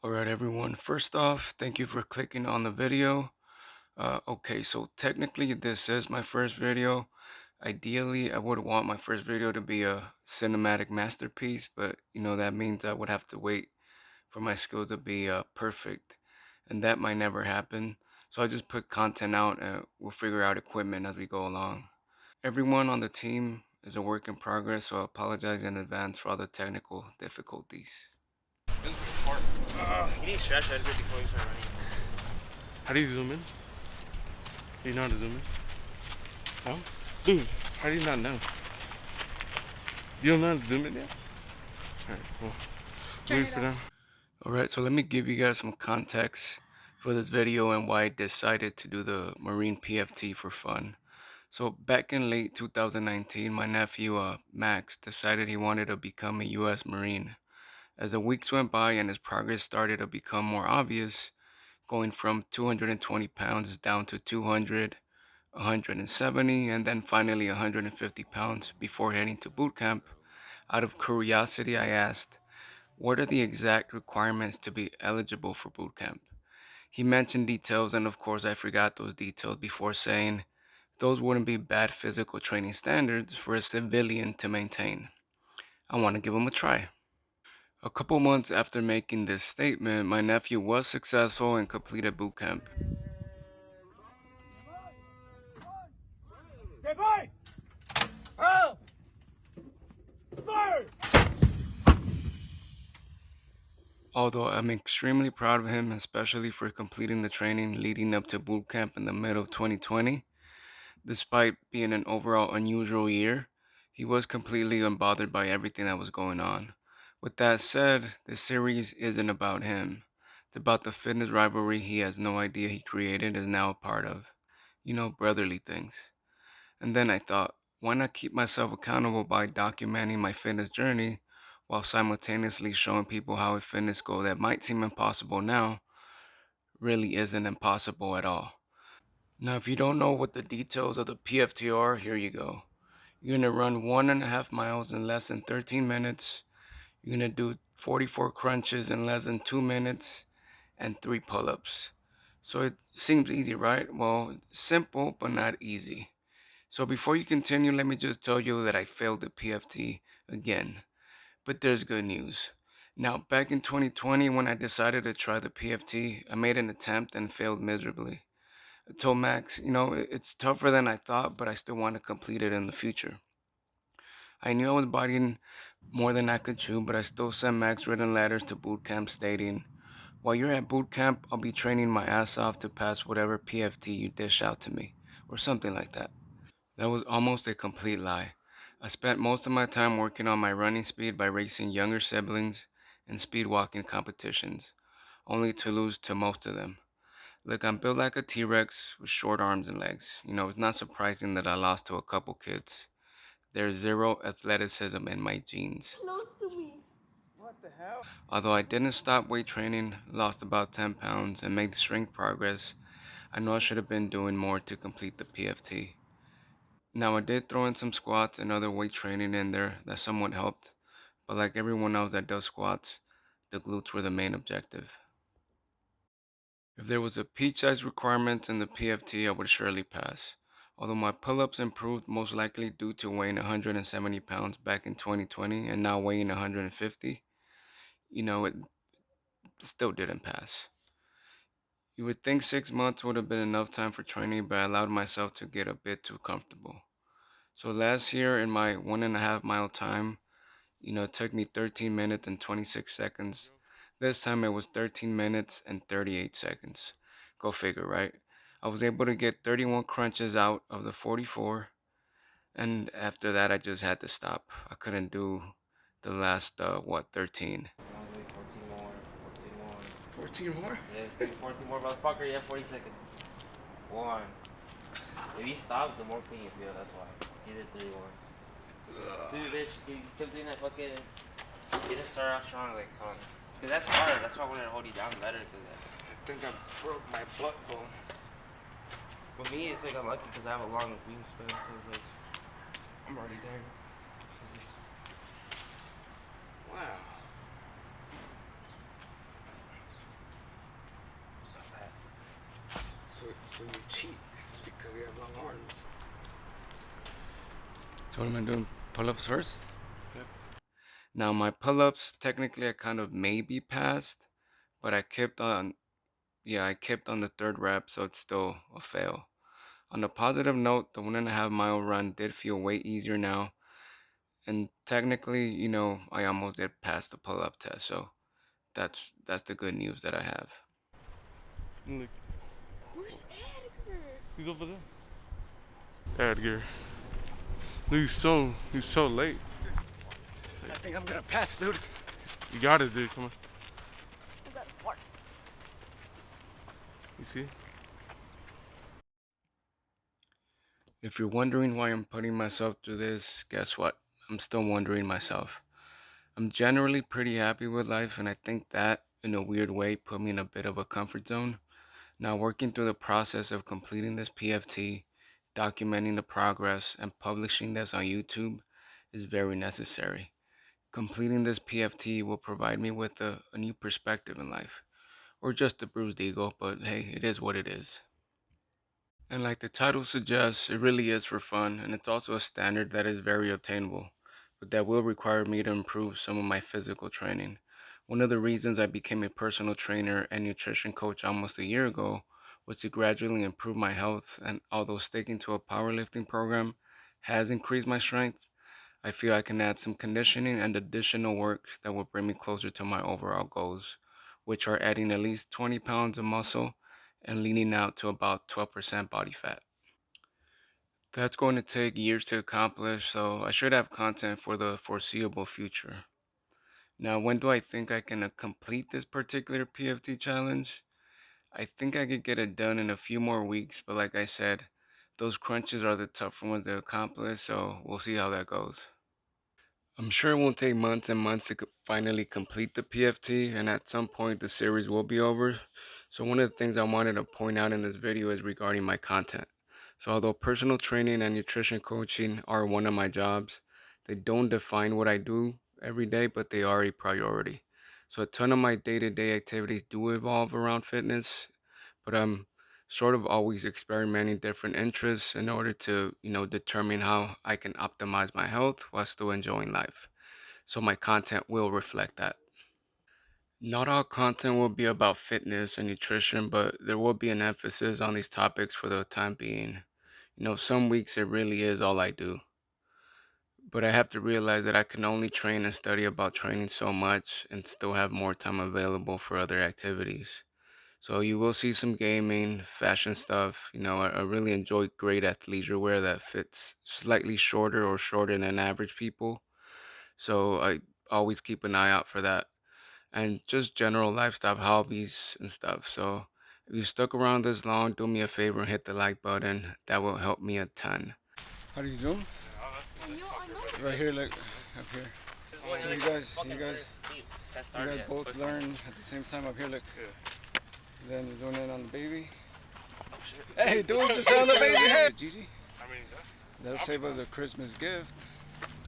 Alright everyone, first off, thank you for clicking on the video. Okay, so technically this is my first video. Ideally, I would want my first video to be a cinematic masterpiece, but that means I would have to wait for my skill to be perfect, and that might never happen. So I just put content out and we'll figure out equipment as we go along. Everyone on the team is a work in progress, so I apologize in advance for all the technical difficulties. You need to stretch a little bit before you start running. How do you zoom in? Do you know how to zoom in? No? Dude, how do you not know? You don't know how to zoom in yet? Alright, cool. Wait for them. Alright, so let me give you guys some context for this video and why I decided to do the Marine PFT for fun. So back in late 2019, my nephew Max decided he wanted to become a US Marine. As the weeks went by and his progress started to become more obvious, going from 220 pounds down to 200, 170, and then finally 150 pounds before heading to boot camp, out of curiosity I asked, what are the exact requirements to be eligible for boot camp? He mentioned details, and of course I forgot those details before saying those wouldn't be bad physical training standards for a civilian to maintain. I want to give him a try. A couple months after making this statement, my nephew was successful and completed boot camp. Although I'm extremely proud of him, especially for completing the training leading up to boot camp in the middle of 2020, despite being an overall unusual year, he was completely unbothered by everything that was going on. With that said, this series isn't about him. It's about the fitness rivalry he has no idea he created is now a part of. Brotherly things. And then I thought, why not keep myself accountable by documenting my fitness journey while simultaneously showing people how a fitness goal that might seem impossible now really isn't impossible at all. Now, if you don't know what the details of the PFT are, here you go. You're going to run 1.5 miles in less than 13 minutes. You're going to do 44 crunches in less than 2 minutes and 3 pull-ups. So it seems easy, right? Well, simple, but not easy. So before you continue, let me just tell you that I failed the PFT again. But there's good news. Now, back in 2020, when I decided to try the PFT, I made an attempt and failed miserably. I told Max, it's tougher than I thought, but I still want to complete it in the future. I knew I was biting more than I could chew, but I still sent Max written letters to boot camp stating, while you're at boot camp, I'll be training my ass off to pass whatever PFT you dish out to me, or something like that. That was almost a complete lie. I spent most of my time working on my running speed by racing younger siblings in speed walking competitions, only to lose to most of them. Look, I'm built like a T-Rex with short arms and legs. It's not surprising that I lost to a couple kids. There's zero athleticism in my genes. Close to me. Although I didn't stop weight training, lost about 10 pounds, and made strength progress, I know I should have been doing more to complete the PFT. Now, I did throw in some squats and other weight training in there that somewhat helped, but like everyone else that does squats, the glutes were the main objective. If there was a peach size requirement in the PFT, I would surely pass. Although my pull-ups improved most likely due to weighing 170 pounds back in 2020 and now weighing 150, it still didn't pass. You would think 6 months would have been enough time for training, but I allowed myself to get a bit too comfortable. So last year in my 1.5 mile time, it took me 13 minutes and 26 seconds. This time it was 13 minutes and 38 seconds. Go figure, right? I was able to get 31 crunches out of the 44, and after that I just had to stop. I couldn't do the last, 13? No, wait, 14 more. 14 more. 14 more? Yeah, it's gonna be 14 more, motherfucker. You have 40 seconds. One. If you stop, the more clean you feel, that's why. He did 31. Dude, bitch, he kept doing that fucking. You just start off strong, like, come on. Cause that's hard. That's why I wanted to hold you down better. Cause I think I broke my butt bone. for me, it's like I'm lucky because I have a long wingspan, so it's like I'm already there. So it's like, Wow. when you cheat because you have long arms. So what am I doing? Pull-ups first? Yep. Now my pull-ups, technically I kind of maybe passed, but I kept on the third rep, so it's still a fail. On a positive note, the 1.5 mile run did feel way easier now, and technically, I almost did pass the pull-up test, so that's the good news that I have. Look. Where's Edgar? He's over there. Edgar. Look, he's so late. I think I'm gonna pass, dude. You got it, dude. Come on. I'm about to fart. You see? If you're wondering why I'm putting myself through this, guess what? I'm still wondering myself. I'm generally pretty happy with life, and I think that, in a weird way, put me in a bit of a comfort zone. Now, working through the process of completing this PFT, documenting the progress, and publishing this on YouTube is very necessary. Completing this PFT will provide me with a new perspective in life, or just a bruised ego, but hey, it is what it is. And like the title suggests, it really is for fun, and it's also a standard that is very obtainable, but that will require me to improve some of my physical training. One of the reasons I became a personal trainer and nutrition coach almost a year ago was to gradually improve my health, and although sticking to a powerlifting program has increased my strength, I feel I can add some conditioning and additional work that will bring me closer to my overall goals, which are adding at least 20 pounds of muscle and leaning out to about 12% body fat. That's going to take years to accomplish, so I should have content for the foreseeable future. Now, when do I think I can complete this particular PFT challenge? I think I could get it done in a few more weeks, but like I said, those crunches are the tougher ones to accomplish, so we'll see how that goes. I'm sure it won't take months and months to finally complete the PFT, and at some point the series will be over. So one of the things I wanted to point out in this video is regarding my content. So although personal training and nutrition coaching are one of my jobs, they don't define what I do every day, but they are a priority. So a ton of my day-to-day activities do evolve around fitness, but I'm sort of always experimenting different interests in order to, determine how I can optimize my health while still enjoying life. So my content will reflect that. Not all content will be about fitness and nutrition, but there will be an emphasis on these topics for the time being. Some weeks it really is all I do. But I have to realize that I can only train and study about training so much and still have more time available for other activities. So you will see some gaming, fashion stuff. I really enjoy great athleisure wear that fits slightly shorter or shorter than average people. So I always keep an eye out for that. And just general lifestyle hobbies and stuff. So if you stuck around this long, do me a favor and hit the like button. That will help me a ton. How do you zoom? Right here, look, up here. So you guys both learn at the same time up here, look. Then zoom in on the baby. Hey, don't just on the baby. Hey, Gigi. That'll save us a Christmas gift.